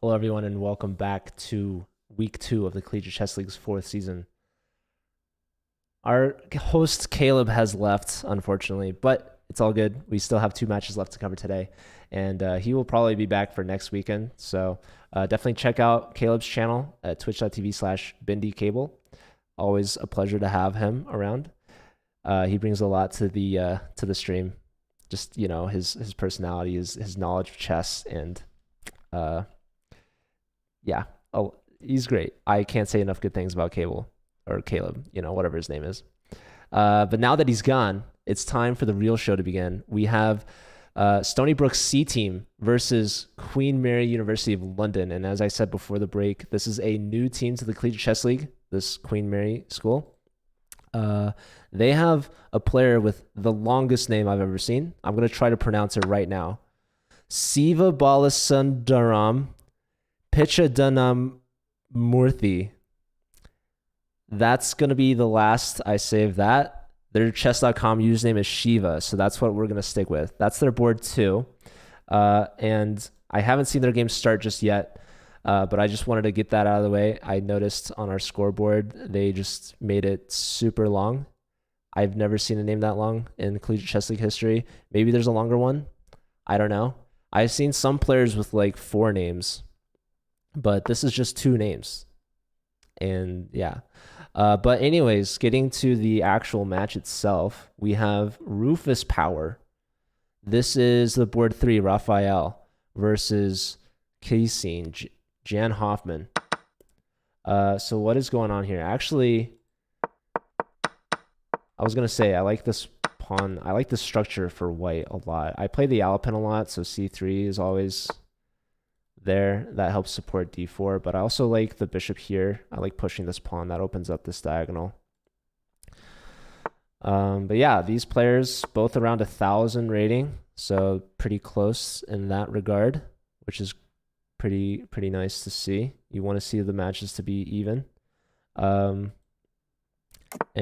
Hello, everyone, and welcome back to week 2 of the Collegiate Chess League's 4th season. Our host, Caleb, has left, unfortunately, but it's all good. We still have 2 matches left to cover today, and he will probably be back for next weekend. So definitely check out Caleb's channel at twitch.tv/BindyCable. Always a pleasure to have him around. He brings a lot to the stream. Just, his personality, his knowledge of chess, and yeah. Oh, he's great. I can't say enough good things about Caleb, whatever his name is. But now that he's gone, it's time for the real show to begin. We have Stony Brook's C team versus Queen Mary University of London. And as I said before the break, this is a new team to the Collegiate Chess League, this Queen Mary school. They have a player with the longest name I've ever seen. I'm going to try to pronounce it right now. Siva Balasundaram Pichadanam Murthy. That's going to be the last I say of that. Their chess.com username is Shiva, so that's what we're going to stick with. That's their board 2. And I haven't seen their game start just yet, but I just wanted to get that out of the way. I noticed on our scoreboard, they just made it super long. I've never seen a name that long in Collegiate Chess League history. Maybe there's a longer one. I don't know. I've seen some players with like 4 names, but this is just 2 names. And yeah. But anyways, getting to the actual match itself, we have Rufus Power. This is the board 3, Raphael, versus Casein, Jan Hoffman. So what is going on here? Actually, I was going to say, I like this pawn. I like the structure for white a lot. I play the Alapin a lot, so C3 is always there. That helps support D4, but I also like the bishop here. I like pushing this pawn. That opens up this diagonal. But yeah, these players both around 1,000 rating, so pretty close in that regard, which is pretty nice to see. You want to see the matches to be even. And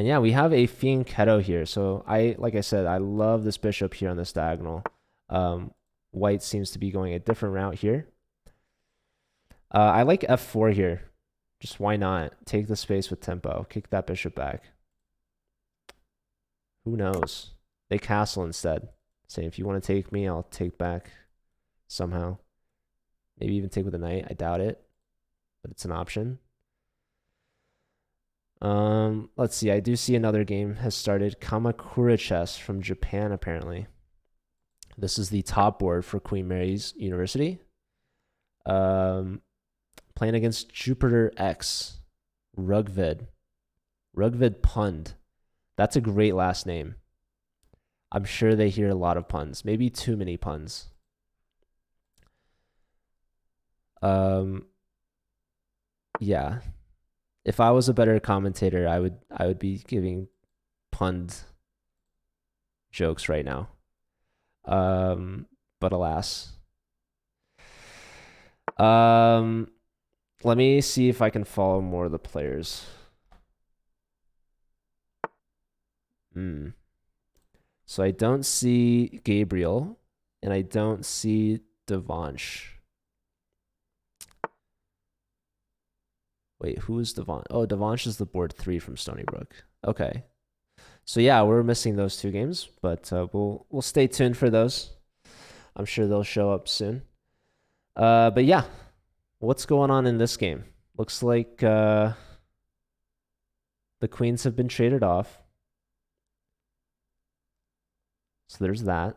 yeah, we have a Fianchetto here. So like I said, I love this bishop here on this diagonal. White seems to be going a different route here. I like f4 here. Just why not? Take the space with tempo. Kick that bishop back. Who knows? They castle instead. Say, if you want to take me, I'll take back somehow. Maybe even take with a knight. I doubt it, but it's an option. Let's see. I do see another game has started. Kamakura Chess from Japan, apparently. This is the top board for Queen Mary's University. Playing against Jupiter X, Rugvid Pund. That's a great last name. I'm sure they hear a lot of puns, maybe too many puns. Yeah. If I was a better commentator, I would be giving pun jokes right now. But alas. Let me see if I can follow more of the players. So I don't see Gabriel, and I don't see Devansh. Wait, who is Devansh? Oh, Devansh is the board 3 from Stony Brook. Okay. So yeah, we're missing those 2 games, but we'll stay tuned for those. I'm sure they'll show up soon. But yeah. What's going on in this game? Looks like the queens have been traded off. So there's that.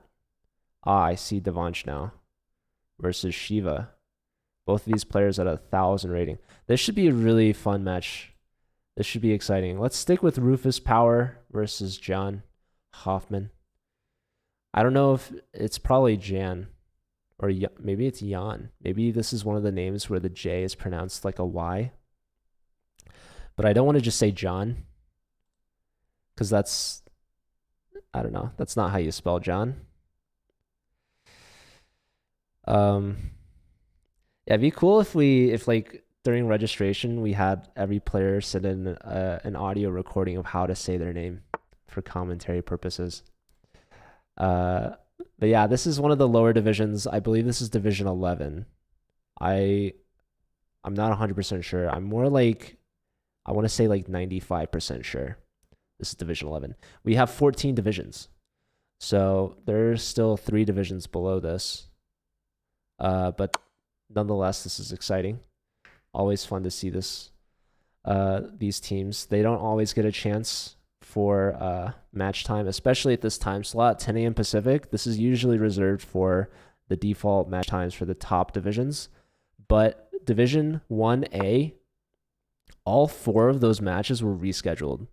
I see Devansh now versus Shiva. Both of these players at 1,000 rating. This should be a really fun match. This should be exciting. Let's stick with Rufus Power versus Jan Hoffman. I don't know if it's probably Jan. Or maybe it's Jan. Maybe this is one of the names where the J is pronounced like a Y. But I don't want to just say John. Because that's, I don't know. That's not how you spell John. Yeah, it'd be cool if like during registration, we had every player send in an audio recording of how to say their name for commentary purposes. But yeah, this is one of the lower divisions. I believe this is Division 11. I I'm not 100% sure. I'm more like, I want to say like 95% sure. This is Division 11. We have 14 divisions. So there's still 3 divisions below this. But nonetheless, this is exciting. Always fun to see this. These teams, they don't always get a chance for match time, especially at this time slot, 10 a.m. Pacific. This is usually reserved for the default match times for the top divisions. But Division 1A, all 4 of those matches were rescheduled.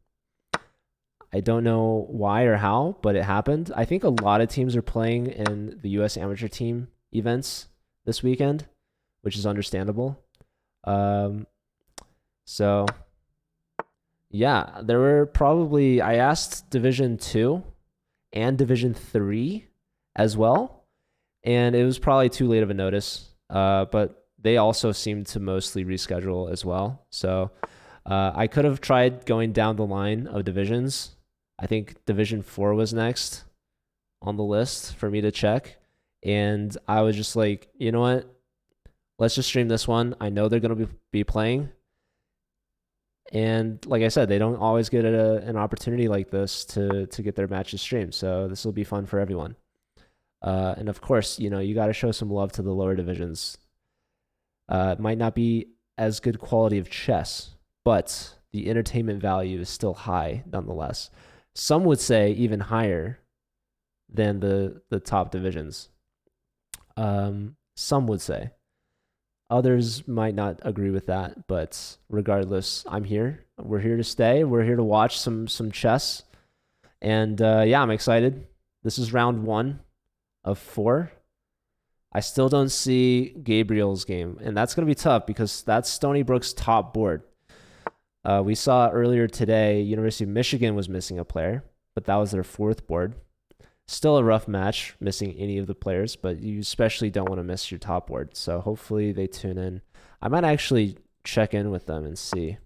I don't know why or how, but it happened. I think a lot of teams are playing in the U.S. amateur team events this weekend, which is understandable. So yeah, there were probably, I asked Division 2 and Division 3 as well, and it was probably too late of a notice, but they also seemed to mostly reschedule as well. So I could have tried going down the line of divisions. I think Division 4 was next on the list for me to check, and I was just like, you know what? Let's just stream this one. I know they're going to be playing. And like I said, they don't always get an opportunity like this to get their matches streamed. So this will be fun for everyone. And of course, you got to show some love to the lower divisions. It might not be as good quality of chess, but the entertainment value is still high nonetheless. Some would say even higher than the top divisions. Some would say. Others might not agree with that, but regardless, I'm here. We're here to stay. We're here to watch some chess. And yeah, I'm excited. This is round 1 of 4. I still don't see Gabriel's game, and that's going to be tough because that's Stony Brook's top board. We saw earlier today, University of Michigan was missing a player, but that was their 4th board. Still a rough match, missing any of the players, but you especially don't want to miss your top board. So hopefully they tune in. I might actually check in with them and see.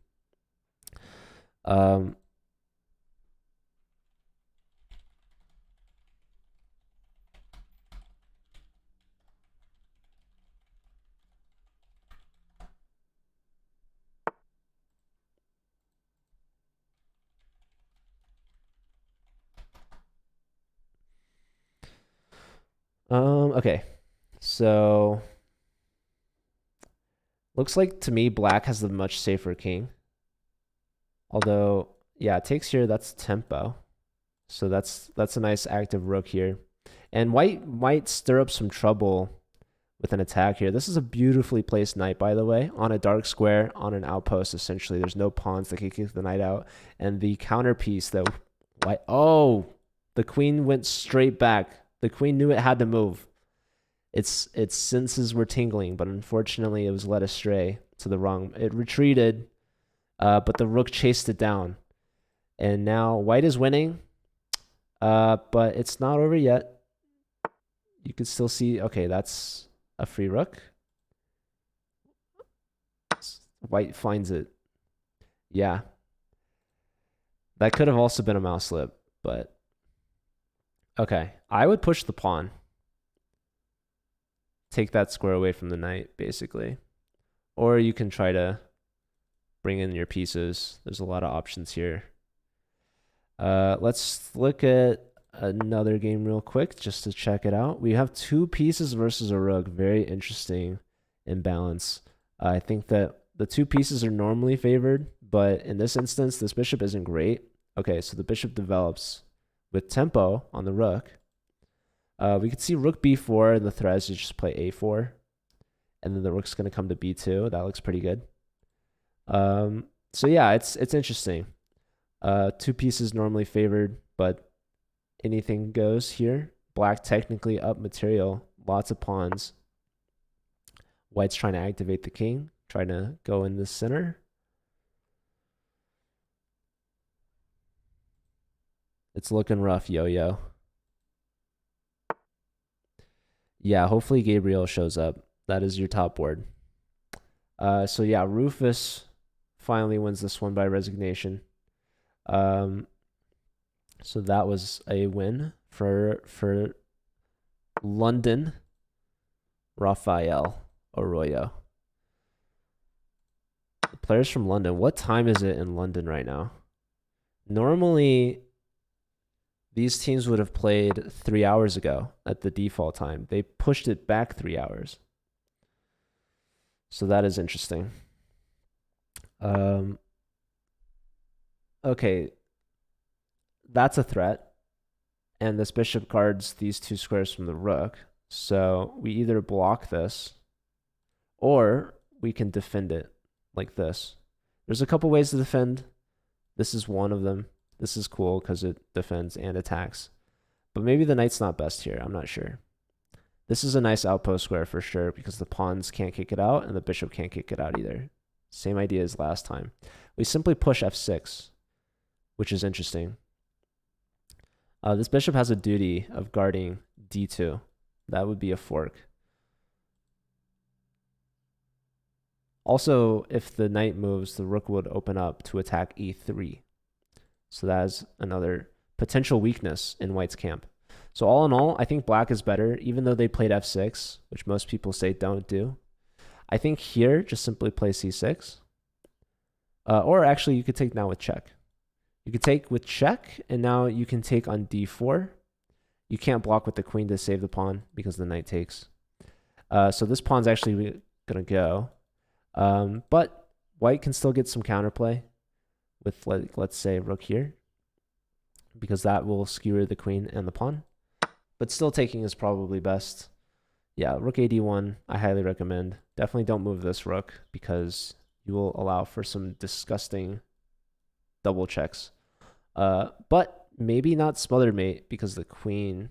Okay, so looks like to me black has the much safer king. Although, yeah, it takes here, that's tempo. So that's a nice active rook here. And white might stir up some trouble with an attack here. This is a beautifully placed knight, by the way, on a dark square, on an outpost, essentially. There's no pawns that can kick the knight out. And the counterpiece that white... Oh! The queen went straight back. The queen knew it had to move. Its senses were tingling, but unfortunately it was led astray to the wrong... It retreated, but the rook chased it down. And now white is winning, but it's not over yet. You can still see... Okay, that's a free rook. White finds it. Yeah. That could have also been a mouse slip, but... Okay, I would push the pawn. Take that square away from the knight, basically. Or you can try to bring in your pieces. There's a lot of options here. Let's look at another game real quick just to check it out. We have 2 pieces versus a rook. Very interesting imbalance. I think that the 2 pieces are normally favored, but in this instance, this bishop isn't great. Okay, so the bishop develops with tempo on the rook. We could see rook b4, and the threat is to just play a4. And then the rook's going to come to b2. That looks pretty good. So yeah, it's interesting. 2 pieces normally favored, but anything goes here. Black technically up material. Lots of pawns. White's trying to activate the king. Trying to go in the center. It's looking rough, yo-yo. Yeah, hopefully Gabriel shows up. That is your top board. So yeah, Rufus finally wins this one by resignation. So that was a win for London, Rafael Arroyo. Players from London. What time is it in London right now? Normally, these teams would have played 3 hours ago at the default time. They pushed it back 3 hours. So that is interesting. Okay. That's a threat. And this bishop guards these 2 squares from the rook. So we either block this or we can defend it like this. There's a couple ways to defend. This is one of them. This is cool because it defends and attacks. But maybe the knight's not best here. I'm not sure. This is a nice outpost square for sure because the pawns can't kick it out and the bishop can't kick it out either. Same idea as last time. We simply push f6, which is interesting. This bishop has a duty of guarding d2. That would be a fork. Also, if the knight moves, the rook would open up to attack e3. So that is another potential weakness in white's camp. So all in all, I think black is better, even though they played f6, which most people say don't do. I think here, just simply play c6. Or actually, you could take now with check. You could take with check, and now you can take on d4. You can't block with the queen to save the pawn because the knight takes. So this pawn's actually going to go. But white can still get some counterplay with, like, let's say, rook here, because that will skewer the queen and the pawn. But still taking is probably best. Yeah, rook ad1, I highly recommend. Definitely don't move this rook because you will allow for some disgusting double checks. But maybe not smothered mate because the queen's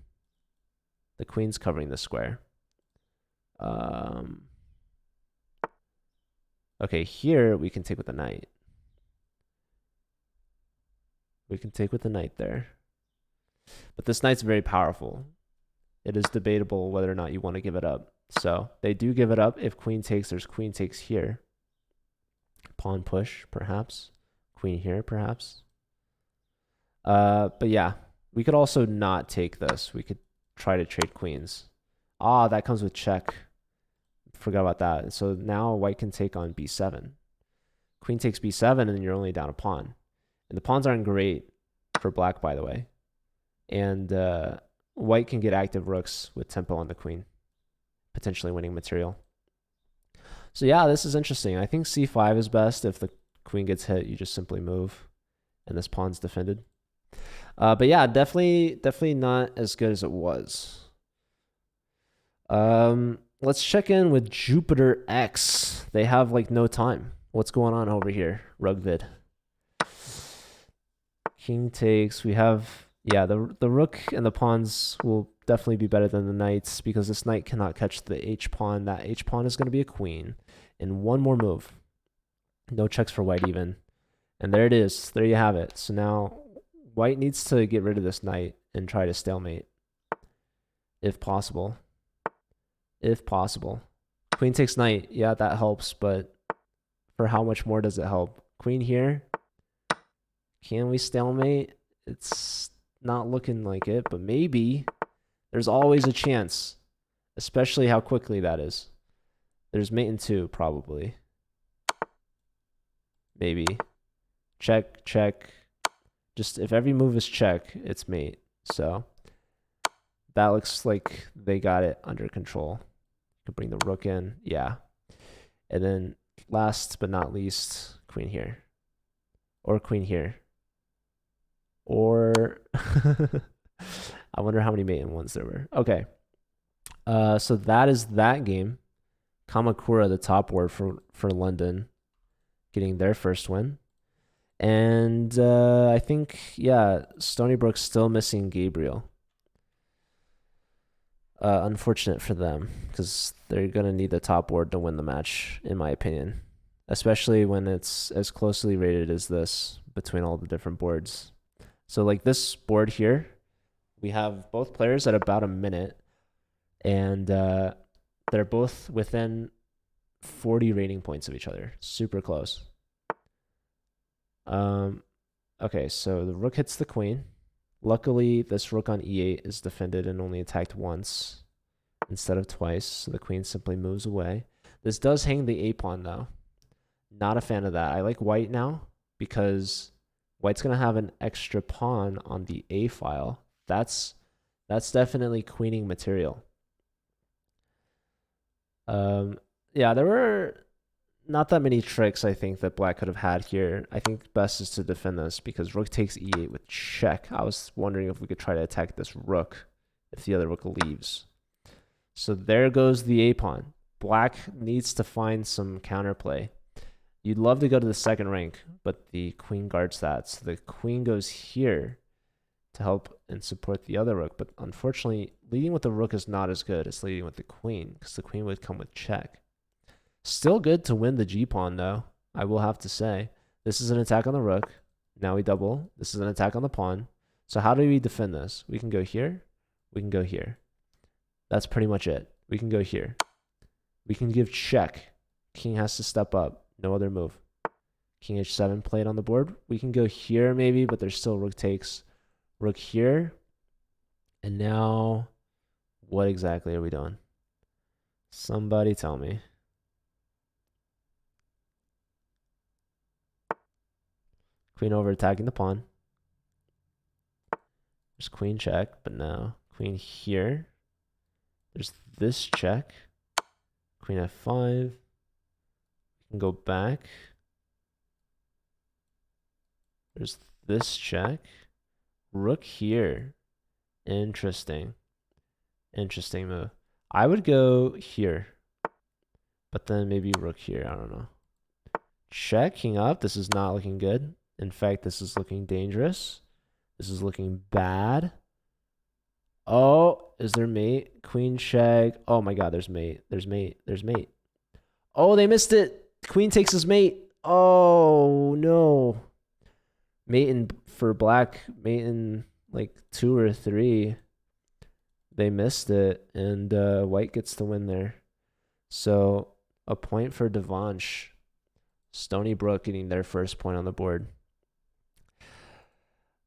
covering the square. Okay, here we can take with the knight. We can take with the knight there. But this knight's very powerful. It is debatable whether or not you want to give it up. So they do give it up. If queen takes, there's queen takes here. Pawn push, perhaps. Queen here, perhaps. But yeah, we could also not take this. We could try to trade queens. Ah, that comes with check. Forgot about that. So now white can take on b7. Queen takes b7, and then you're only down a pawn. And the pawns aren't great for black, by the way. And white can get active rooks with tempo on the queen, potentially winning material. So yeah, this is interesting. I think c5 is best. If the queen gets hit, you just simply move, and this pawn's defended. But yeah, definitely not as good as it was. Let's check in with Jupiter X. They have like no time. What's going on over here, Rugvid? King takes. We have, yeah, the rook and the pawns will definitely be better than the knights because this knight cannot catch the h pawn. That h pawn is going to be a queen. And one more move. No checks for white even. And there it is. There you have it. So now white needs to get rid of this knight and try to stalemate. If possible. If possible. Queen takes knight. Yeah, that helps. But for how much more does it help? Queen here. Can we stalemate? It's not looking like it, but maybe. There's always a chance. Especially how quickly that is. There's mate in 2, probably. Maybe. Check, check. Just if every move is check, it's mate. So that looks like they got it under control. Could bring the rook in. Yeah. And then last but not least, queen here. Or queen here. Or I wonder how many mate in ones there were. Okay. So that is that game. Kamakura, the top word for London, getting their first win. And I think, yeah, Stony Brook's still missing Gabriel. Unfortunate for them, because they're going to need the top board to win the match, in my opinion. Especially when it's as closely rated as this between all the different boards. So like this board here, we have both players at about a minute. And they're both within 40 rating points of each other. Super close. Okay, so the rook hits the queen. Luckily, this rook on e8 is defended and only attacked once instead of twice, so the queen simply moves away. This does hang the a pawn, though. Not a fan of that. I like white now because white's gonna have an extra pawn on the A file. That's definitely queening material. Yeah, there were not that many tricks I think that black could have had here. I think best is to defend this because rook takes e8 with check. I was wondering if we could try to attack this rook if the other rook leaves. So there goes the a pawn. Black needs to find some counterplay. You'd love to go to the second rank, but the queen guards that. So the queen goes here to help and support the other rook. But unfortunately, leading with the rook is not as good as leading with the queen because the queen would come with check. Still good to win the g-pawn, though, I will have to say. This is an attack on the rook. Now we double. This is an attack on the pawn. So how do we defend this? We can go here. We can go here. That's pretty much it. We can go here. We can give check. King has to step up. No other move. King h7 played on the board. We can go here maybe, but there's still rook takes. Rook here. And now, what exactly are we doing? Somebody tell me. Queen over attacking the pawn. There's queen check, but no. Queen here. There's this check. Queen f5. We can go back. There's this check. Rook here. Interesting. Interesting move. I would go here. But then maybe rook here. I don't know. Check, king up. This is not looking good. In fact, this is looking dangerous. This is looking bad. Oh, is there mate? Queen check. Oh my god, there's mate. There's mate. There's mate. Oh, they missed it. Queen takes his mate. Oh, no. Mate in, for black, mate in like 2 or 3. They missed it, and white gets the win there. So, a point for Devansh. Stony Brook getting their first point on the board.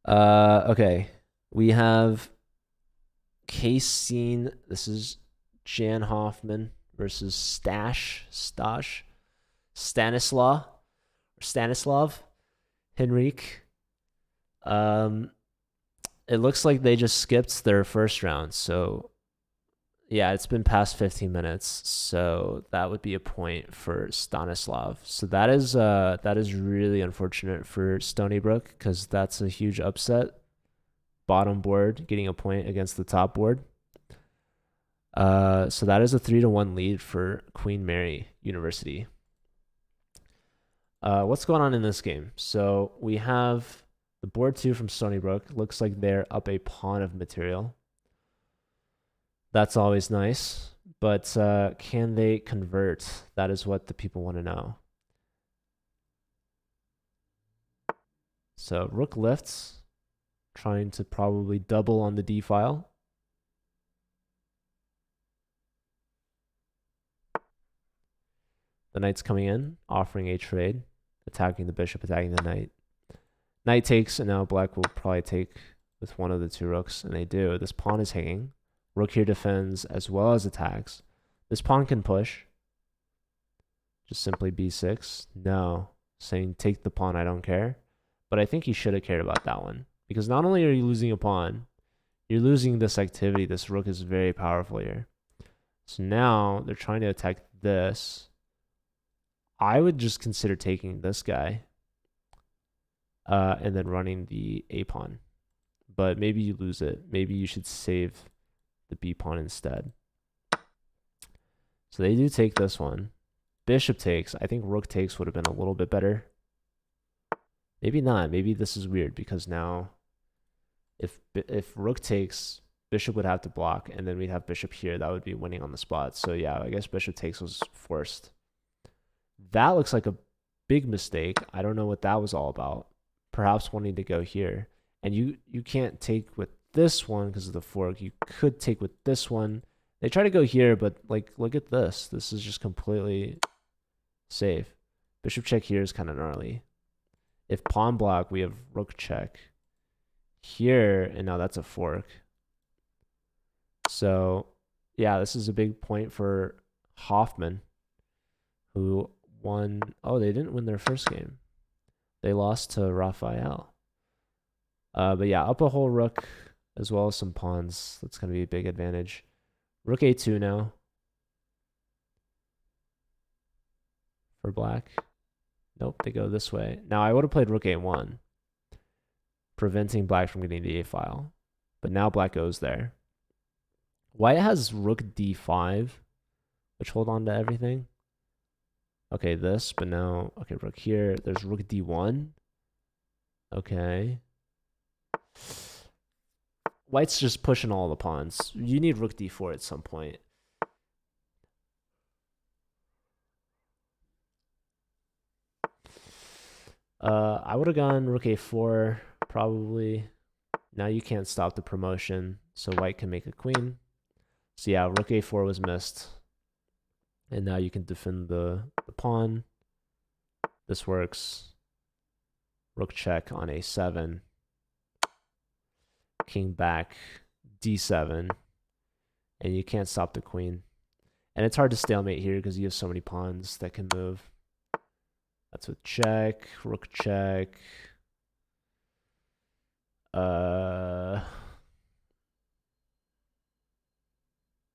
Okay. We have case scene. This is Jan Hoffman versus Stanislav Henrique. It looks like they just skipped their first round. So yeah, it's been past 15 minutes. So that would be a point for Stanislav. So that is really unfortunate for Stony Brook because that's a huge upset. Bottom board getting a point against the top board. So that is a 3-1 lead for Queen Mary University. What's going on in this game? So we have the board 2 from Stony Brook. Looks like they're up a pawn of material. That's always nice. But can they convert? That is what the people want to know. So rook lifts, trying to probably double on the d file. The knight's coming in, offering a trade, attacking the bishop, attacking the knight. Knight takes, and now black will probably take with one of the 2 rooks, and they do. This pawn is hanging. Rook here defends as well as attacks. This pawn can push. Just simply b6. No. Saying take the pawn, I don't care. But I think you should have cared about that one. Because not only are you losing a pawn, you're losing this activity. This rook is very powerful here. So now they're trying to attack this. I would just consider taking this guy. And then running the a pawn. But maybe you lose it. Maybe you should save the b pawn instead. So they do take this one. Bishop takes. I think rook takes would have been a little bit better. Maybe not. Maybe this is weird because now if rook takes, bishop would have to block, and then we'd have bishop here. That would be winning on the spot. So yeah, I guess bishop takes was forced. That looks like a big mistake. I don't know what that was all about. Perhaps wanting to go here. And you can't take with this one because of the fork. You could take with this one. They try to go here, but like, look at this. This is just completely safe. Bishop check here is kind of gnarly. If pawn block, we have rook check here, and now that's a fork. So yeah, this is a big point for Hoffman, who won. Oh, they didn't win their first game. They lost to Raphael. But yeah, up a whole rook as well as some pawns. That's going to be a big advantage. Rook a2 now for black. Nope, they go this way. Now I would have played rook a1, preventing black from getting the a file. But now black goes there. White has rook d5, which hold on to everything. Okay, this, but now, okay, rook here. There's rook d1. Okay. White's just pushing all the pawns. You need rook d4 at some point. I would have gone rook a4, probably. Now you can't stop the promotion, so white can make a queen. So yeah, rook a4 was missed. And now you can defend the pawn. This works. Rook check on a7. King back, d7. And you can't stop the queen. And it's hard to stalemate here because you have so many pawns that can move. That's with check, rook check.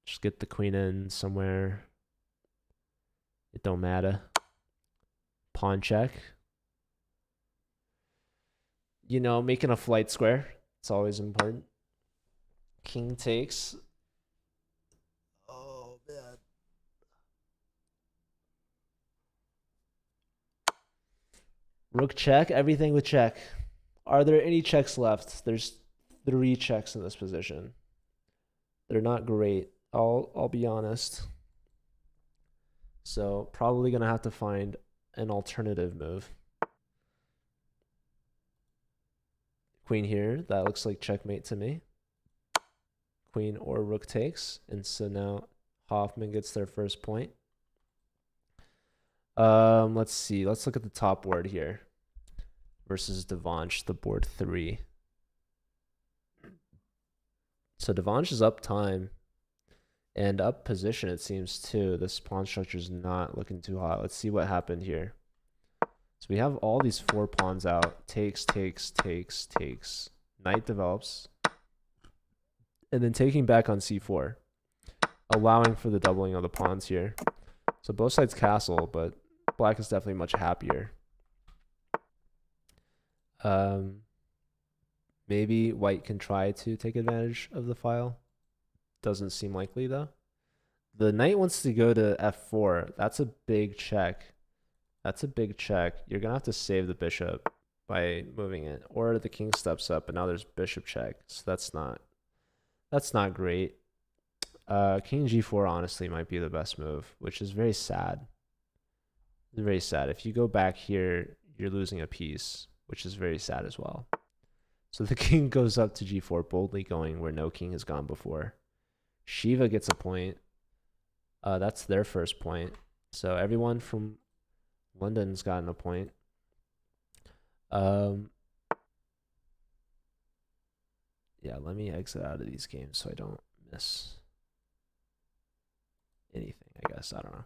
Just get the queen in somewhere. It don't matter. Pawn check. You know, making a flight square. It's always important. King takes. Oh, man. Rook check. Everything with check. Are there any checks left? There's 3 checks in this position. They're not great. I'll be honest. So probably gonna have to find an alternative move. Queen here. That looks like checkmate to me. Queen or rook takes, and so now Hoffman gets their first point. Let's see. Let's look at the top board here versus Devansh, the board 3. So Devansh is up time and up position, it seems, too. This pawn structure is not looking too hot. Let's see what happened here. So we have all these 4 pawns out. Takes, takes, takes, takes. Knight develops. And then taking back on c4, allowing for the doubling of the pawns here. So both sides castle, but black is definitely much happier. Maybe white can try to take advantage of the file. Doesn't seem likely, though. The knight wants to go to f4. That's a big check. That's a big check. You're going to have to save the bishop by moving it. Or the king steps up, and now there's bishop check. So that's not great. King g4 honestly might be the best move, which is very sad. Very sad. If you go back here, you're losing a piece, which is very sad as well. So the king goes up to g4, boldly going where no king has gone before. Shiva gets a point. That's their first point. So everyone from London's gotten a point. Yeah, let me exit out of these games so I don't miss anything, I guess. I don't know.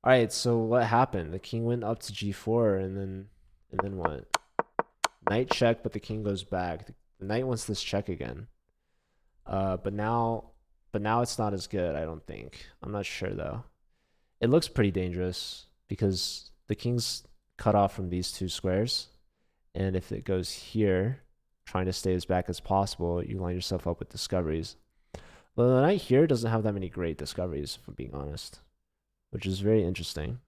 All right, so what happened? The king went up to g4, and then what? Knight check, but the king goes back. The knight wants this check again. But now it's not as good, I don't think. I'm not sure, though. It looks pretty dangerous because the king's cut off from these 2 squares. And if it goes here, trying to stay as back as possible, you line yourself up with discoveries. But the knight here doesn't have that many great discoveries, if I'm being honest, which is very interesting.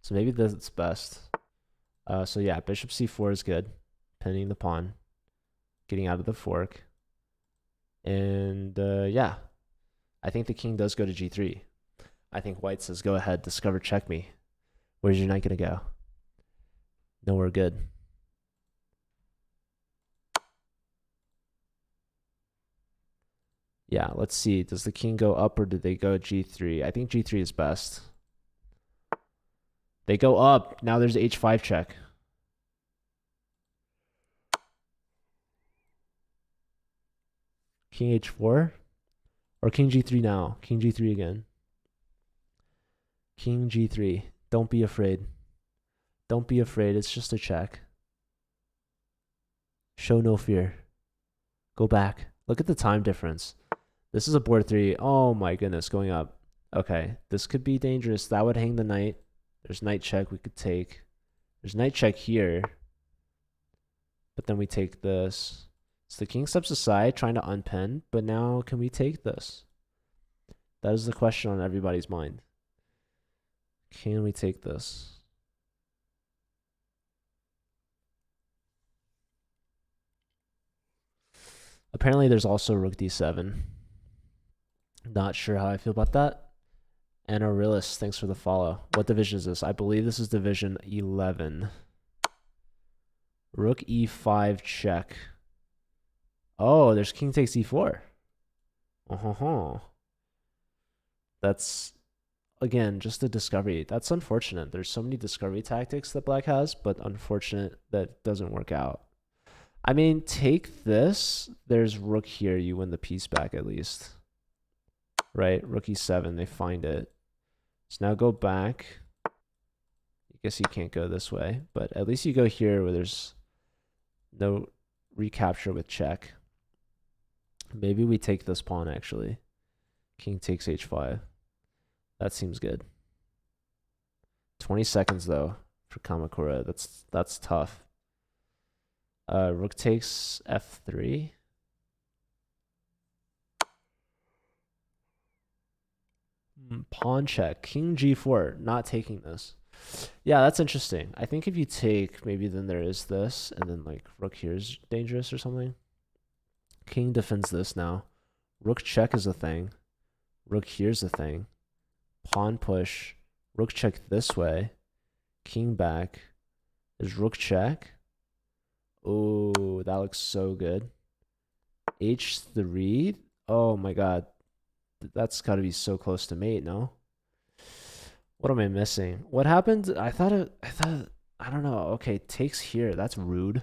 So maybe that's best. So yeah, bishop c4 is good. Pinning the pawn. Getting out of the fork. And yeah, I think the king does go to g3. I think white says, go ahead, discover, check me. Where's your knight going to go? Nowhere good. Yeah, let's see. Does the king go up or do they go g3? I think g3 is best. They go up. Now there's h5 check. King h4? Or king g3 now? King g3 again. King G3. Don't be afraid. Don't be afraid. It's just a check. Show no fear. Go back. Look at the time difference. This is a board 3. Oh my goodness, going up. Okay, this could be dangerous. That would hang the knight. There's knight check we could take. There's knight check here. But then we take this. So the king steps aside, trying to unpin. But now, can we take this? That is the question on everybody's mind. Can we take this? Apparently, there's also rook d7. Not sure how I feel about that. And Aurelis, thanks for the follow. What division is this? I believe this is division 11. Rook e5 check. Oh, there's king takes e4. That's, again, just a discovery. That's unfortunate. There's so many discovery tactics that black has, but unfortunate that doesn't work out. I mean, take this. There's rook here. You win the piece back at least. Right? Rook e7. They find it. So now go back. I guess you can't go this way, but at least you go here where there's no recapture with check. Maybe we take this pawn, actually. King takes h5. That seems good. 20 seconds, though, for Kamakura. That's tough. Rook takes f3. Pawn check. King g4. Not taking this. Yeah, that's interesting. I think if you take, maybe then there is this, and then like rook here is dangerous or something. King defends this now. Rook check is a thing. Rook here's a thing. Pawn push. Rook check this way. King back. There's rook check. Oh, that looks so good. h3. Oh my god. That's got to be so close to mate, no? What am I missing? What happened? I thought, I don't know. Okay, takes here. That's rude.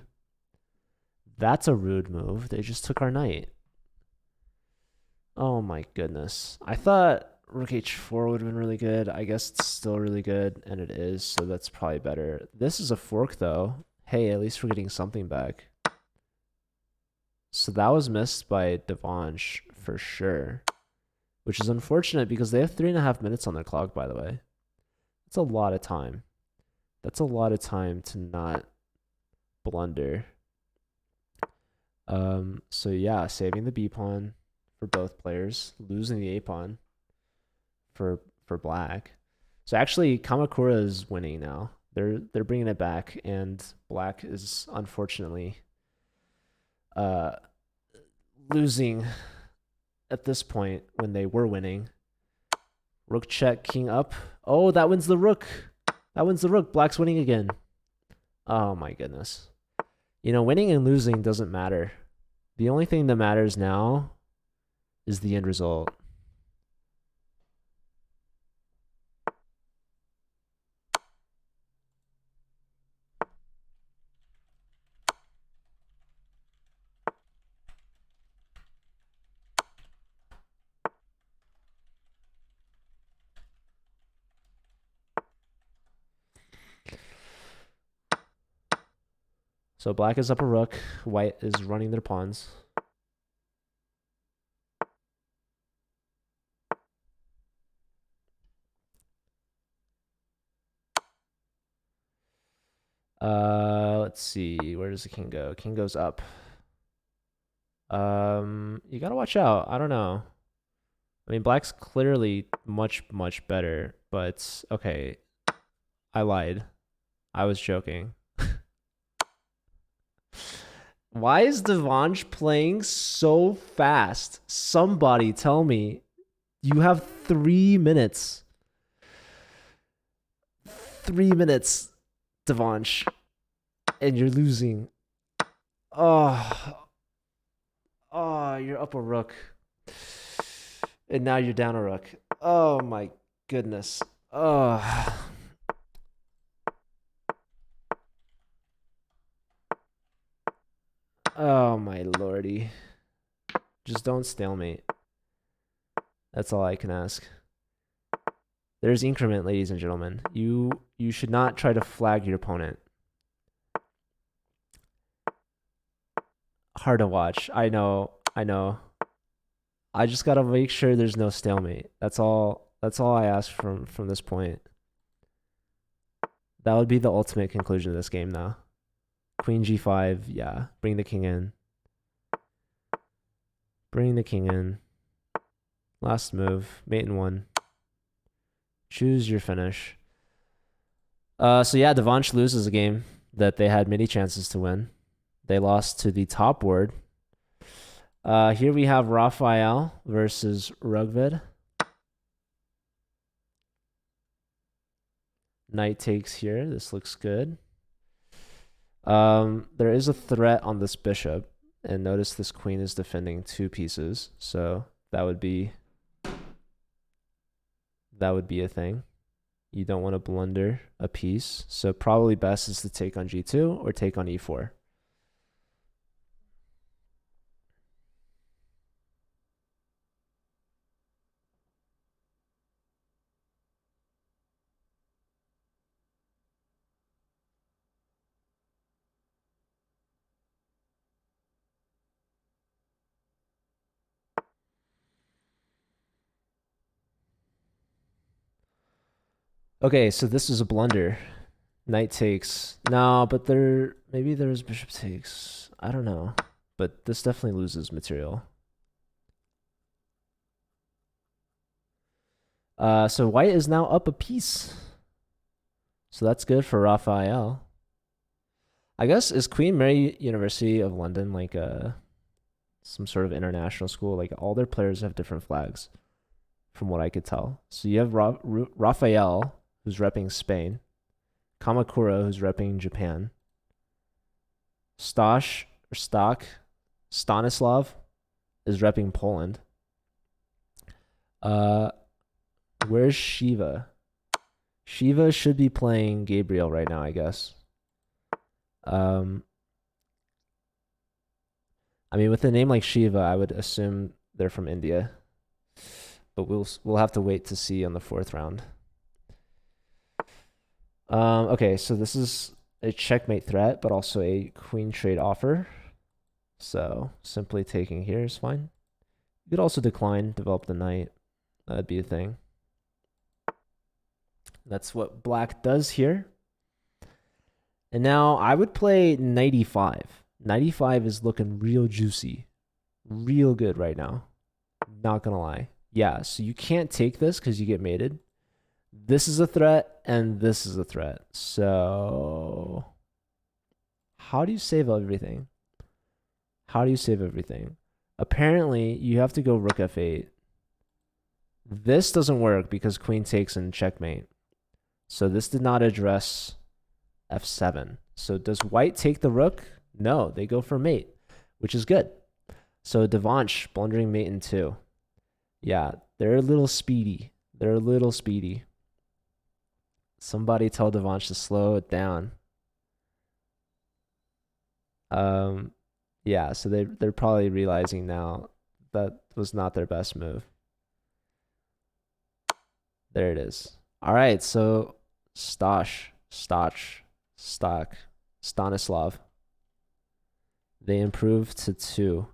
That's a rude move. They just took our knight. Oh my goodness. I thought rook h4 would have been really good. I guess it's still really good, and it is, so that's probably better. This is a fork, though. Hey, at least we're getting something back. So that was missed by Devanche for sure, which is unfortunate because they have 3.5 minutes on their clock, by the way. That's a lot of time. That's a lot of time to not blunder. So yeah, saving the B pawn for both players, losing the A pawn for black. So actually, Kamakura is winning now. They're bringing it back, and black is unfortunately losing at this point when they were winning. Rook check, king up. Oh, that wins the rook. That wins the rook. Black's winning again. Oh my goodness. You know, winning and losing doesn't matter. The only thing that matters now is the end result. So black is up a rook. White is running their pawns. Let's see. Where does the king go? King goes up. You gotta watch out. I don't know. I mean, black's clearly much, much better, but okay. I lied. I was joking. Why is Devanche playing so fast? Somebody tell me. You have 3 minutes. 3 minutes, Devanche. And you're losing. Oh, you're up a rook. And now you're down a rook. Oh my goodness. Oh. Oh my lordy. Just don't stalemate. That's all I can ask. There's increment, ladies and gentlemen. You should not try to flag your opponent. Hard to watch. I know. I just gotta make sure there's no stalemate. That's all I ask from this point. That would be the ultimate conclusion of this game though. Queen g5, yeah. Bring the king in. Bring the king in. Last move. Mate in 1. Choose your finish. So yeah, Devansh loses a game that they had many chances to win. They lost to the top board. Here we have Raphael versus Rugvid. Knight takes here. This looks good. There is a threat on this bishop. And notice this queen is defending 2 pieces. So that would be a thing. You don't want to blunder a piece. So probably best is to take on g2 or take on e4. Okay, so this is a blunder. Knight takes. No, but maybe there's bishop takes. I don't know. But this definitely loses material. So white is now up a piece. So that's good for Raphael. I guess, is Queen Mary University of London like some sort of international school? Like all their players have different flags, from what I could tell. So you have Raphael, who's repping Spain. Kamakura, who's repping Japan. Stanislav is repping Poland. Where's Shiva? Shiva should be playing Gabriel right now, I guess. I mean, with a name like Shiva, I would assume they're from India. But we'll have to wait to see on the 4th round. Okay, so this is a checkmate threat, but also a queen trade offer. So simply taking here is fine. You could also decline, develop the knight. That'd be a thing. That's what black does here. And now I would play knight e5. Knight e5 is looking real juicy. Real good right now. Not gonna lie. Yeah, so you can't take this because you get mated. This is a threat, and this is a threat. So how do you save everything? How do you save everything? Apparently, you have to go rook f8. This doesn't work because queen takes and checkmate. So this did not address f7. So does white take the rook? No, they go for mate, which is good. So Devansh blundering mate in 2. Yeah, they're a little speedy. They're a little speedy. Somebody tell Devansh to slow it down. Yeah, so they're probably realizing now that was not their best move. There it is. All right, so Stanislav. They improved to 2.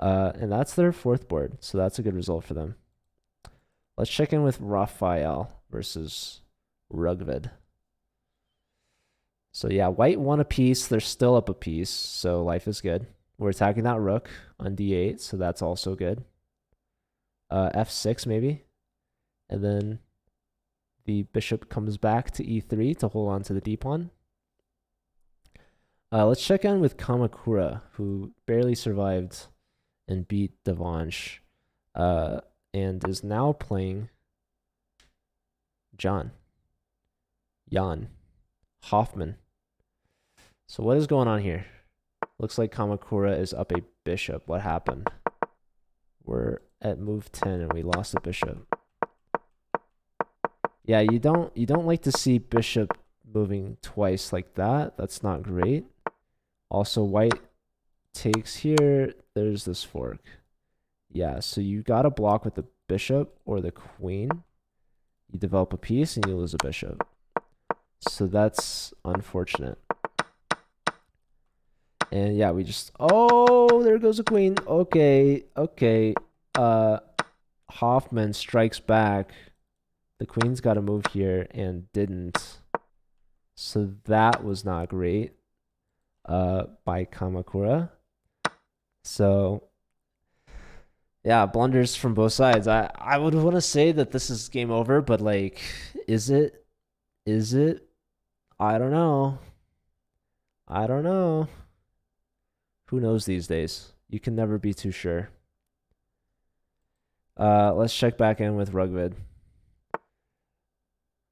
And that's their 4th board, so that's a good result for them. Let's check in with Raphael versus Rugvid. So yeah, white won a piece. They're still up a piece, so life is good. We're attacking that rook on d8, so that's also good. F6 maybe. And then the bishop comes back to e3 to hold on to the d-pawn. Let's check in with Kamakura, who barely survived and beat Devansh, and is now playing Jan Hoffman. So what is going on here? Looks like Kamakura is up a bishop. What happened? We're at move 10 and we lost a bishop. Yeah, you don't like to see bishop moving twice like that. That's not great. Also, white takes here. There's this fork. Yeah, so you got to block with the bishop or the queen. You develop a piece and you lose a bishop. So that's unfortunate. And yeah, we just, oh, there goes a queen. Okay, okay. Hoffman strikes back. The queen's got to move here and didn't. So that was not great by Kamakura. So yeah, blunders from both sides. I would want to say that this is game over, but like, is it? Is it? I don't know. I don't know. Who knows these days? You can never be too sure. Let's check back in with Rugvid.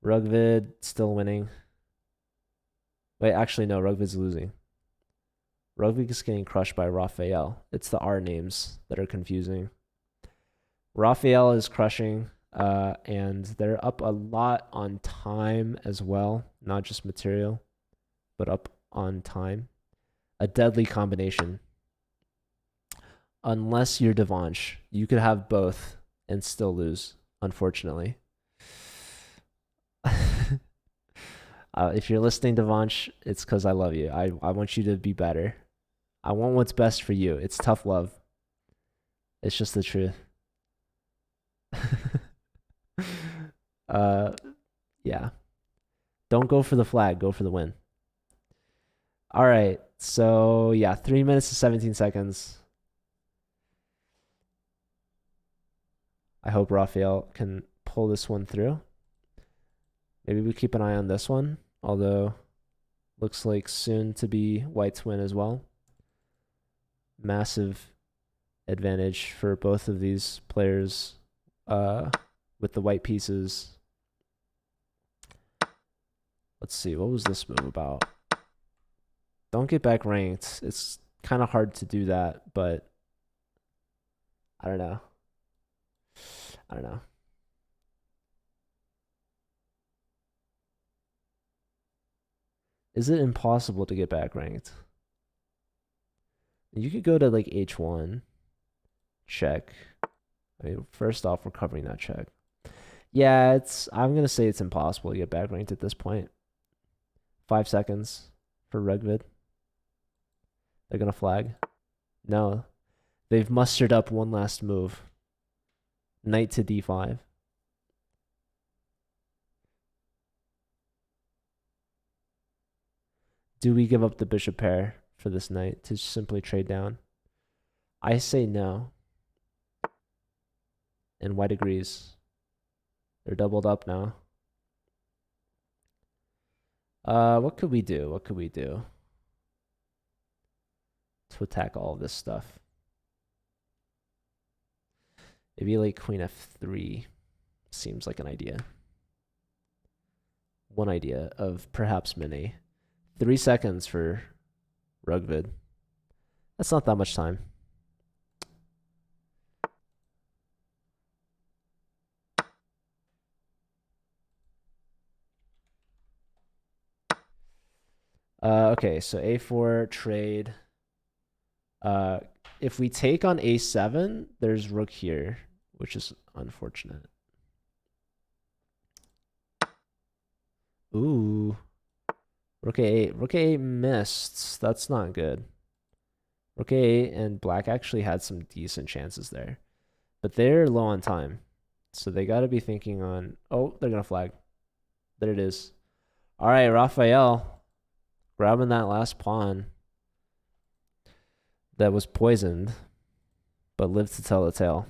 Rugvid still winning. Wait, actually no, Rugvid's losing. Rugvid is getting crushed by Raphael. It's the R names that are confusing. Raphael is crushing, and they're up a lot on time as well. Not just material, but up on time. A deadly combination. Unless you're Devansh, you could have both and still lose, unfortunately. If you're listening, Devansh, it's because I love you. I want you to be better. I want what's best for you. It's tough love. It's just the truth. Yeah. Don't go for the flag. Go for the win. All right. So, yeah, 3 minutes and 17 seconds. I hope Raphael can pull this one through. Maybe we keep an eye on this one, although looks like soon to be White's win as well. Massive advantage for both of these players with the white pieces. Let's see, what was this move about? Don't get back ranked. It's kind of hard to do that, but I don't know. I don't know. Is it impossible to get back ranked? You could go to like H1, check. I mean, first off, we're covering that check. Yeah, I'm gonna say it's impossible to get back ranked at this point. 5 seconds for Rugvid. They're gonna flag. No. They've mustered up one last move. Knight to D5. Do we give up the bishop pair for this knight to simply trade down? I say no. And White agrees. They're doubled up now. What could we do? What could we do to attack all of this stuff? Maybe like Queen F3 seems like an idea. One idea of perhaps many. 3 seconds for Rugvid. That's not that much time. Okay, so A4 trade. If we take on A7, there's rook here, which is unfortunate. Ooh. Rook A8. Rook A8 missed. That's not good. Rook A8 and black actually had some decent chances there. But they're low on time. So they got to be thinking on... Oh, they're going to flag. There it is. All right, Raphael. Grabbing that last pawn that was poisoned, but lived to tell the tale.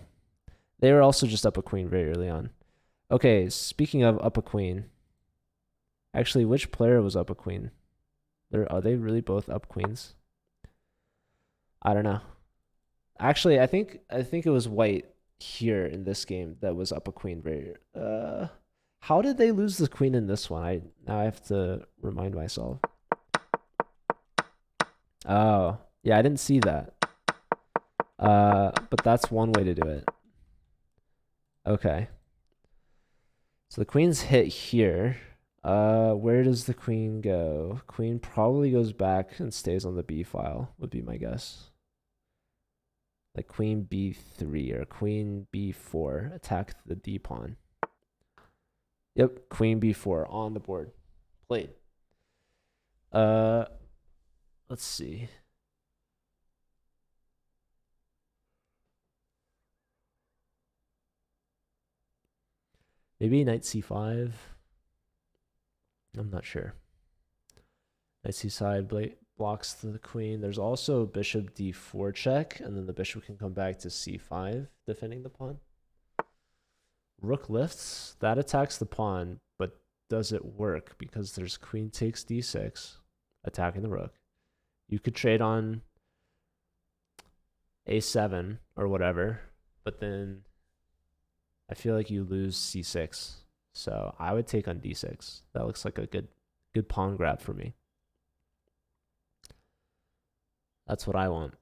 They were also just up a queen very early on. Okay, speaking of up a queen. Actually, which player was up a queen? Are they really both up queens? I don't know. Actually, I think it was White here in this game that was up a queen very how did they lose the queen in this one? Now I have to remind myself. Oh, yeah, I didn't see that. But that's one way to do it. Okay. So the queen's hit here. Where does the queen go? Queen probably goes back and stays on the B file, would be my guess. Like queen B3 or queen B4, attack the D pawn. Yep, queen b4 on the board. Played. Let's see. Maybe knight c5. I'm not sure. Knight c5 blocks the queen. There's also bishop d4 check, and then the bishop can come back to c5, defending the pawn. Rook lifts. That attacks the pawn, but does it work? Because there's queen takes d6, attacking the rook. You could trade on a7 or whatever, but then I feel like you lose c6. So I would take on d6. That looks like a good pawn grab for me. That's what I want.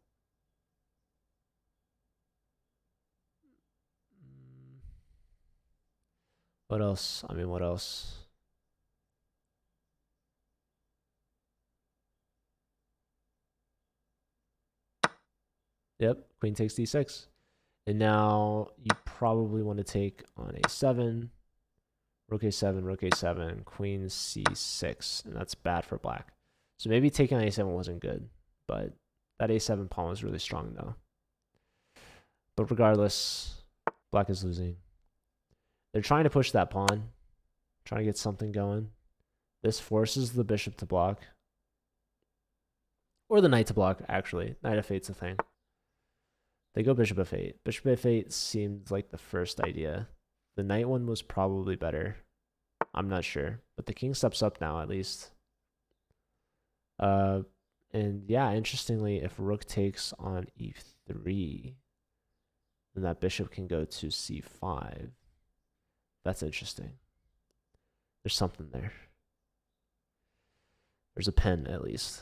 What else? I mean, what else? Yep, queen takes d6. And now you probably want to take on a7, rook a7, rook a7, queen c6, and that's bad for black. So maybe taking on a7 wasn't good, but that a7 pawn was really strong though. But regardless, black is losing. They're trying to push that pawn, trying to get something going. This forces the bishop to block. Or the knight to block, actually. Knight f8's a thing. They go bishop f8. Bishop f8 seemed like the first idea. The knight one was probably better. I'm not sure. But the king steps up now, at least. And yeah, interestingly, if rook takes on e3, then that bishop can go to c5. That's interesting. There's something there. There's a pen, at least.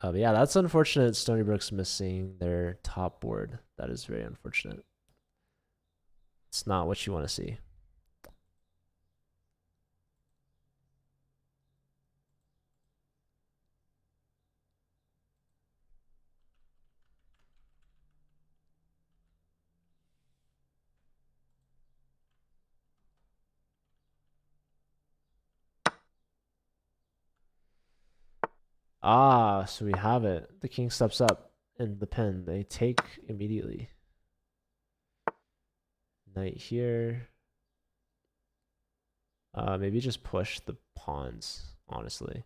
But yeah, that's unfortunate. Stony Brook's missing their top board. That is very unfortunate. It's not what you want to see. Ah, so we have it. The king steps up in the pen. They take immediately. Knight here. Maybe just push the pawns, honestly.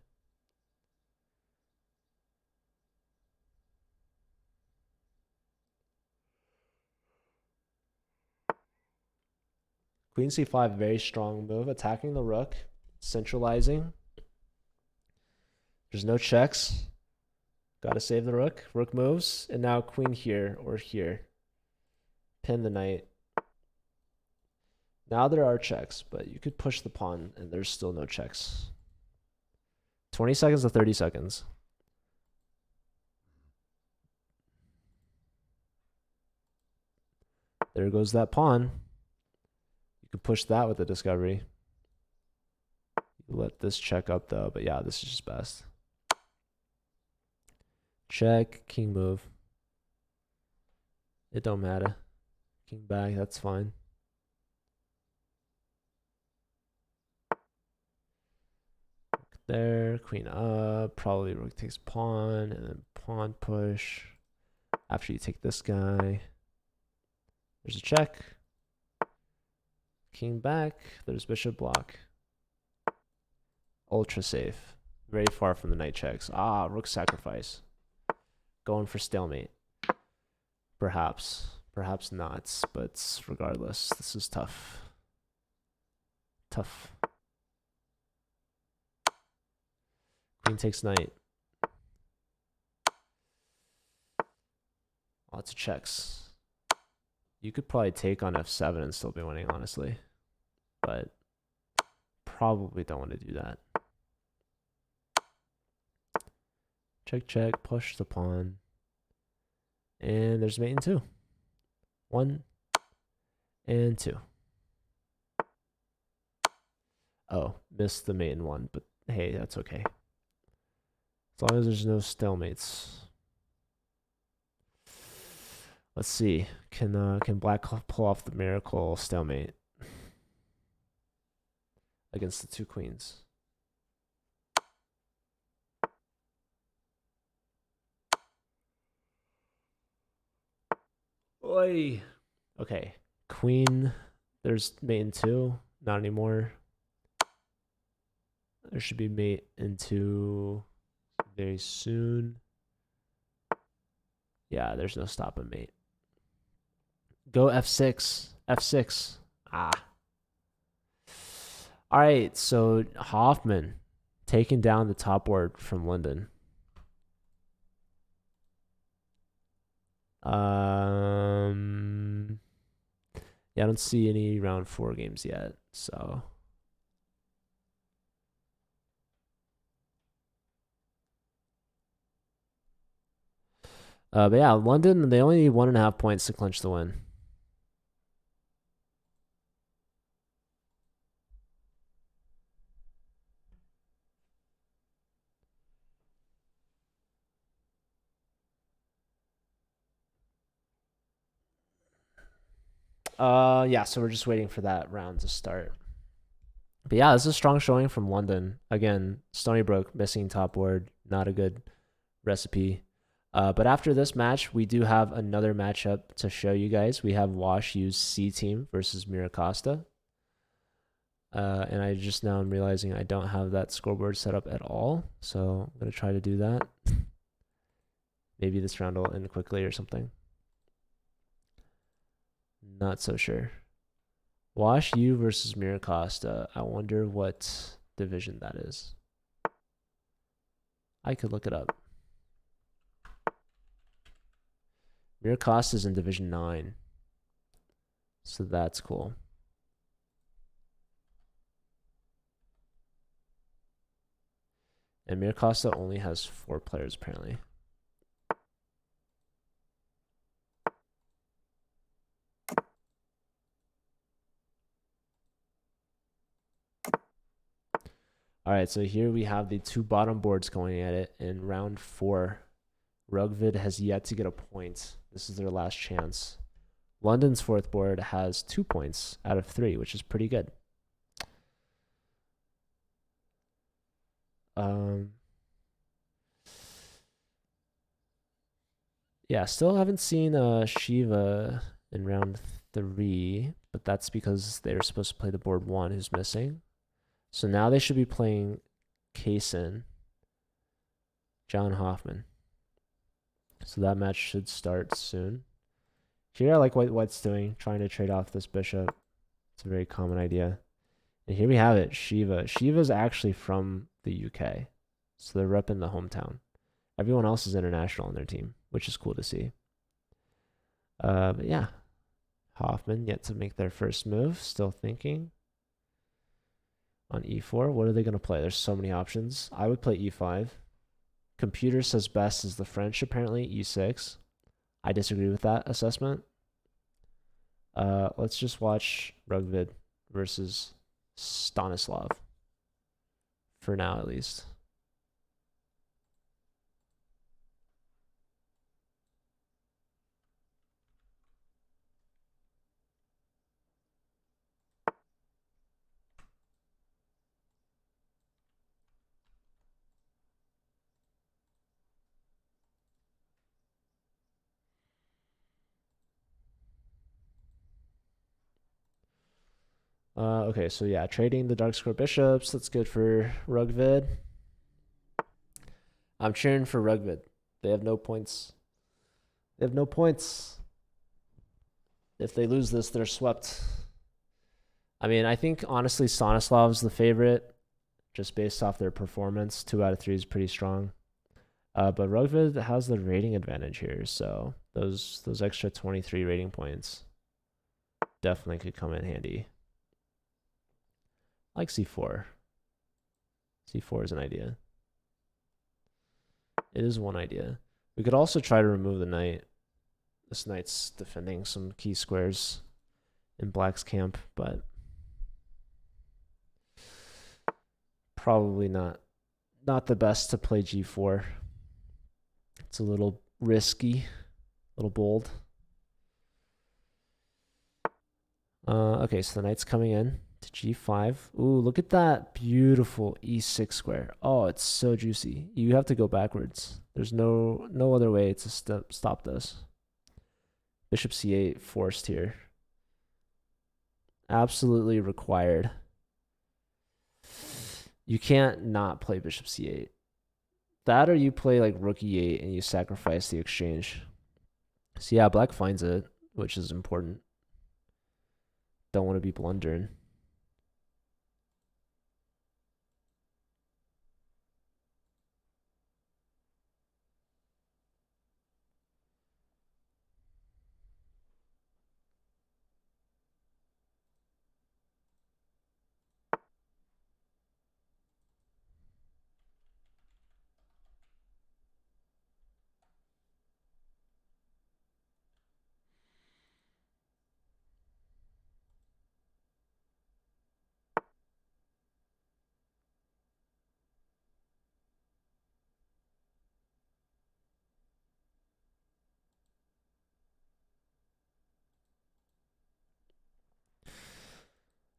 Queen c5, very strong move. Attacking the rook, centralizing. There's no checks. Gotta save the rook. Rook moves, and now queen here or here. Pin the knight. Now there are checks, but you could push the pawn, and there's still no checks. 20 seconds to 30 seconds. There goes that pawn. You could push that with the discovery. You let this check up, though, but yeah, this is just best. Check, king move. It don't matter. King back, that's fine. There, queen up, probably rook takes pawn, and then pawn push. After you take this guy, there's a check. King back, there's bishop block. Ultra safe. Very far from the knight checks. Ah, rook sacrifice. Going for stalemate. Perhaps. Perhaps not, but regardless, this is tough. Tough. Queen takes knight. Lots of checks. You could probably take on f7 and still be winning, honestly. But probably don't want to do that. Check, check, push the pawn. And there's mate in 2. 1 and 2. Oh, missed the mate in 1, but hey, that's okay. As long as there's no stalemates. Let's see. Can Black pull off the miracle stalemate against the two queens? Oi. Okay. Queen. There's mate in two. Not anymore. There should be mate in two very soon. Yeah, there's no stopping mate. Go f6. F6. Ah. All right, so Hoffman taking down the top board from London. Yeah, I don't see any round 4 games yet, so. But yeah, London, they only need 1.5 points to clinch the win. Yeah, so we're just waiting for that round to start. But yeah, this is a strong showing from London. Again, Stony Brook missing top board, not a good recipe. But after this match, we do have another matchup to show you guys. We have Wash U's C team versus Miracosta. And I just now am realizing I don't have that scoreboard set up at all. So I'm going to try to do that. Maybe this round will end quickly or something. Not so sure. Wash U versus Miracosta. I wonder what division that is. I could look it up. Miracosta is in Division 9. So that's cool. And Miracosta only has 4 players apparently. All right, so here we have the 2 bottom boards going at it in round 4. Rugvid has yet to get a point. This is their last chance. London's 4th board has 2 points out of 3, which is pretty good. Yeah, still haven't seen Shiva in round 3, but that's because they're supposed to play the board 1 who's missing. So now they should be playing Kaysen, John Hoffman. So that match should start soon. Here I like what White's doing, trying to trade off this bishop. It's a very common idea. And here we have it, Shiva. Shiva's actually from the UK. So they're repping the hometown. Everyone else is international on their team, which is cool to see. But yeah, Hoffman yet to make their first move. Still thinking. On e4, what are they going to play? There's so many options. I would play e5. Computer says best is the French, apparently, e6. I disagree with that assessment. Let's just watch Rugvid versus Stanislav. For now, at least. Okay, so yeah, trading the dark square bishops. That's good for Rugvid. I'm cheering for Rugvid. They have no points. They have no points. If they lose this, they're swept. I mean, I think honestly Stanislav's the favorite, just based off their performance. 2 out of 3 is pretty strong. But Rugvid has the rating advantage here, so those extra 23 rating points definitely could come in handy. I like c4. c4 is an idea. It is one idea. We could also try to remove the knight. This knight's defending some key squares in Black's camp, but probably not the best to play g4. It's a little risky, a little bold. Okay, so the knight's coming in to g5. Ooh, look at that beautiful e6 square. Oh, it's so juicy. You have to go backwards. There's no other way to stop this. Bishop c8 forced here. Absolutely required. You can't not play bishop c8. That or you play like rook e8 and you sacrifice the exchange. So yeah, black finds it, which is important. Don't want to be blundering.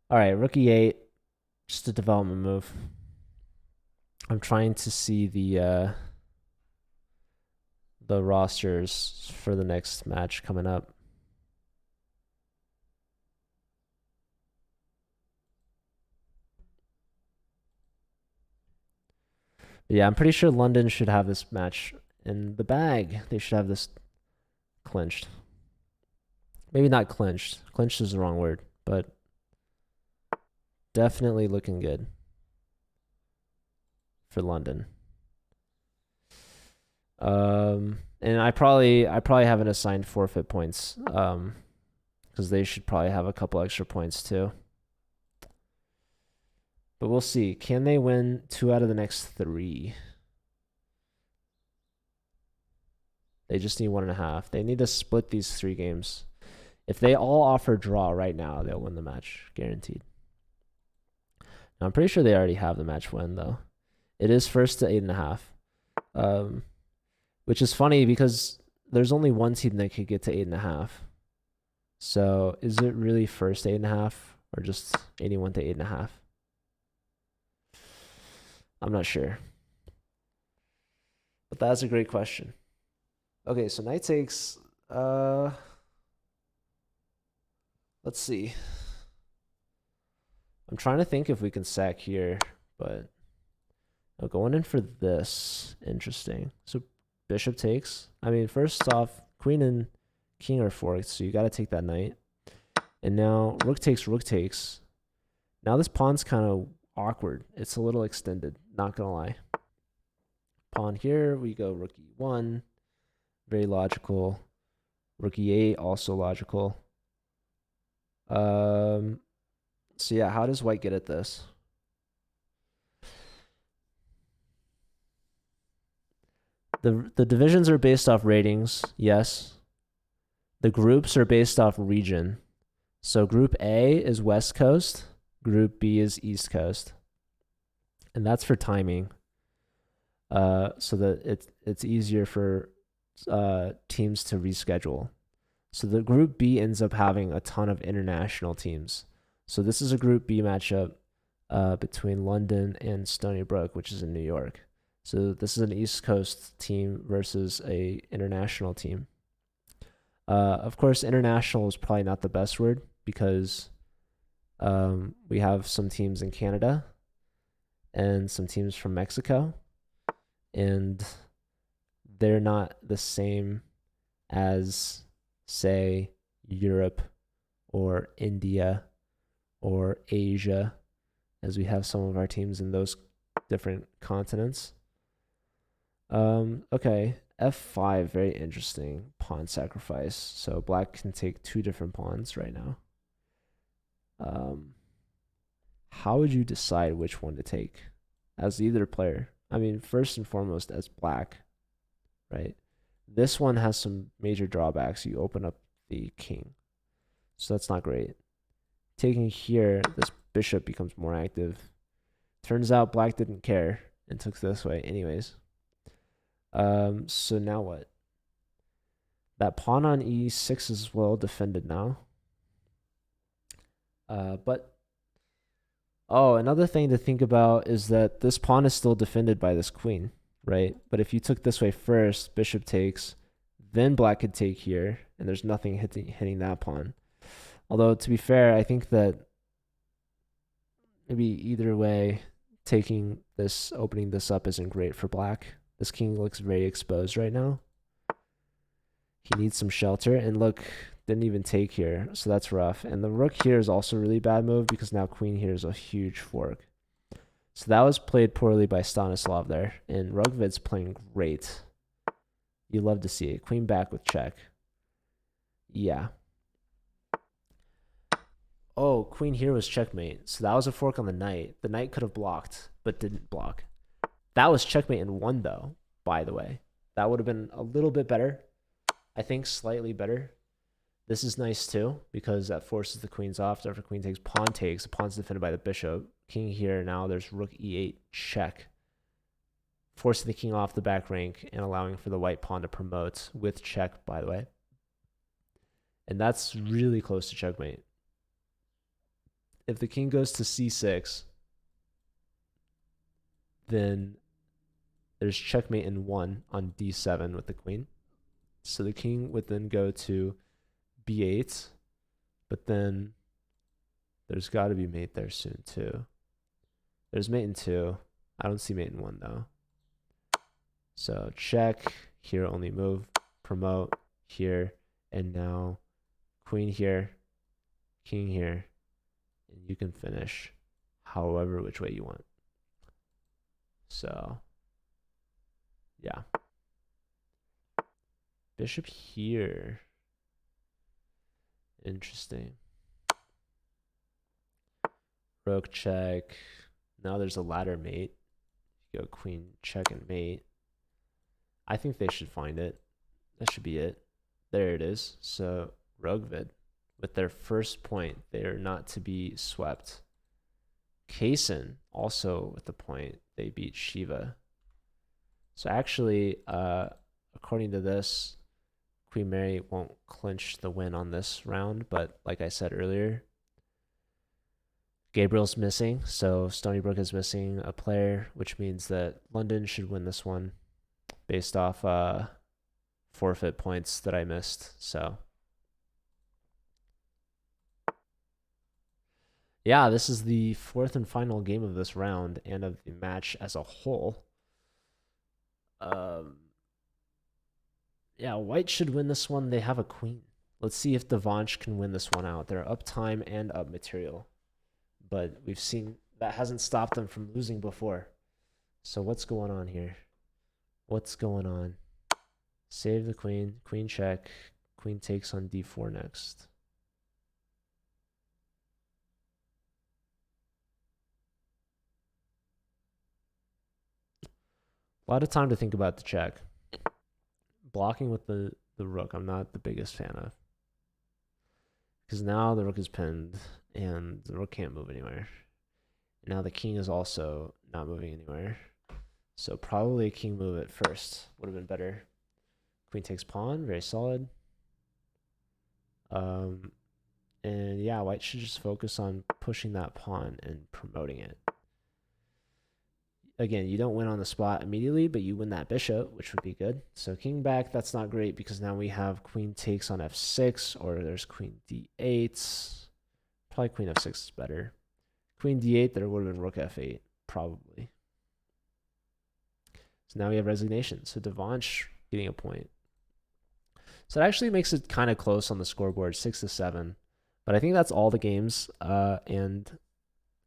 All right, rook e8, just a development move. I'm trying to see the rosters for the next match coming up. But yeah, I'm pretty sure London should have this match in the bag. They should have this clinched. Maybe not clinched. Clinched is the wrong word, but definitely looking good for London. And I probably haven't assigned forfeit points, because they should probably have a couple extra points too. But we'll see. Can they win 2 out of the next 3? They just need 1.5. They need to split these 3 games. If they all offer draw right now, they'll win the match, guaranteed. Now, I'm pretty sure they already have the match win though. It is first to 8.5, which is funny because there's only one team that could get to 8.5. So is it really first 8.5 or just anyone to 8.5? I'm not sure. But that's a great question. Okay, so knight takes. Let's see. I'm trying to think if we can sack here, but going in for this. Interesting. So bishop takes. I mean, first off, queen and king are forked, so you got to take that knight. And now rook takes, rook takes. Now this pawn's kind of awkward. It's a little extended, not gonna lie. Pawn here, we go rook e1. Very logical. Rook e8, also logical. So yeah, how does white get at this? The divisions are based off ratings, yes. The groups are based off region. So group A is West Coast, group B is East Coast. And that's for timing. So that it's easier for teams to reschedule. So the group B ends up having a ton of international teams. So this is a group B matchup between London and Stony Brook, which is in New York. So this is an East Coast team versus a international team. Of course, international is probably not the best word because we have some teams in Canada and some teams from Mexico, and they're not the same as, say, Europe or India or Asia, as we have some of our teams in those different continents. Okay, f5, very interesting. Pawn sacrifice. So black can take 2 different pawns right now. How would you decide which one to take as either player? I mean, first and foremost, as black, right? This one has some major drawbacks. You open up the king, so that's not great. Taking here, this bishop becomes more active. Turns out black didn't care and took this way anyways. So now what? That pawn on e6 is well defended now. But oh, another thing to think about is that this pawn is still defended by this queen, right? But if you took this way first, bishop takes, then black could take here, and there's nothing hitting that pawn. Although, to be fair, I think that maybe either way, opening this up isn't great for black. This king looks very exposed right now. He needs some shelter, and look, didn't even take here, so that's rough. And the rook here is also a really bad move because now queen here is a huge fork. So that was played poorly by Stanislav there, and Rugvid's playing great. You love to see it. Queen back with check. Yeah. Oh, queen here was checkmate. So that was a fork on the knight. The knight could have blocked, but didn't block. That was checkmate in one, though, by the way. That would have been a little bit better. I think slightly better. This is nice, too, because that forces the queens off. After queen takes, pawn takes. The pawn's defended by the bishop. King here, now there's rook e8, check. Forcing the king off the back rank and allowing for the white pawn to promote with check, by the way. And that's really close to checkmate. If the king goes to c6, then there's checkmate in 1 on d7 with the queen. So the king would then go to b8, but then there's got to be mate there soon too. There's mate in 2. I don't see mate in 1 though. So check, here only move, promote here, and now queen here, king here, and you can finish however which way you want. So yeah. Bishop here. Interesting. Rook check. Now there's a ladder mate. You go queen check and mate. I think they should find it. That should be it. There it is. So Rugvid, with their first point, they are not to be swept. Kaysen also with the point. They beat Shiva. So actually, according to this, Queen Mary won't clinch the win on this round, but like I said earlier, Gabriel's missing, so Stony Brook is missing a player, which means that London should win this one based off forfeit points that I missed. So yeah, this is the 4th and final game of this round and of the match as a whole. Yeah, white should win this one. They have a queen. Let's see if Devansh can win this one out. They're up time and up material. But we've seen that hasn't stopped them from losing before. So what's going on here? What's going on? Save the queen. Queen check. Queen takes on d4 next. A lot of time to think about the check. Blocking with the rook, I'm not the biggest fan of. Because now the rook is pinned, and the rook can't move anywhere. Now the king is also not moving anywhere. So probably a king move at first would have been better. Queen takes pawn, very solid. And yeah, white should just focus on pushing that pawn and promoting it. Again, you don't win on the spot immediately, but you win that bishop, which would be good. So king back, that's not great because now we have queen takes on f6, or there's queen d8. Probably queen f6 is better. Queen d8, there would have been rook f8, probably. So now we have resignation. So Devansh getting a point. So it actually makes it kind of close on the scoreboard, 6-7. But I think that's all the games, and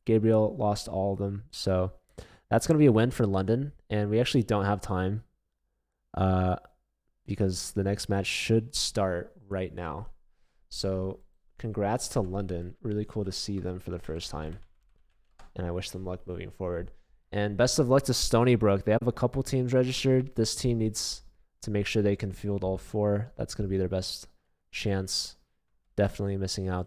Gabriel lost all of them. So that's going to be a win for London, and we actually don't have time because the next match should start right now. So congrats to London. Really cool to see them for the first time, and I wish them luck moving forward. And best of luck to Stony Brook. They have a couple teams registered. This team needs to make sure they can field all 4. That's going to be their best chance. Definitely missing out there.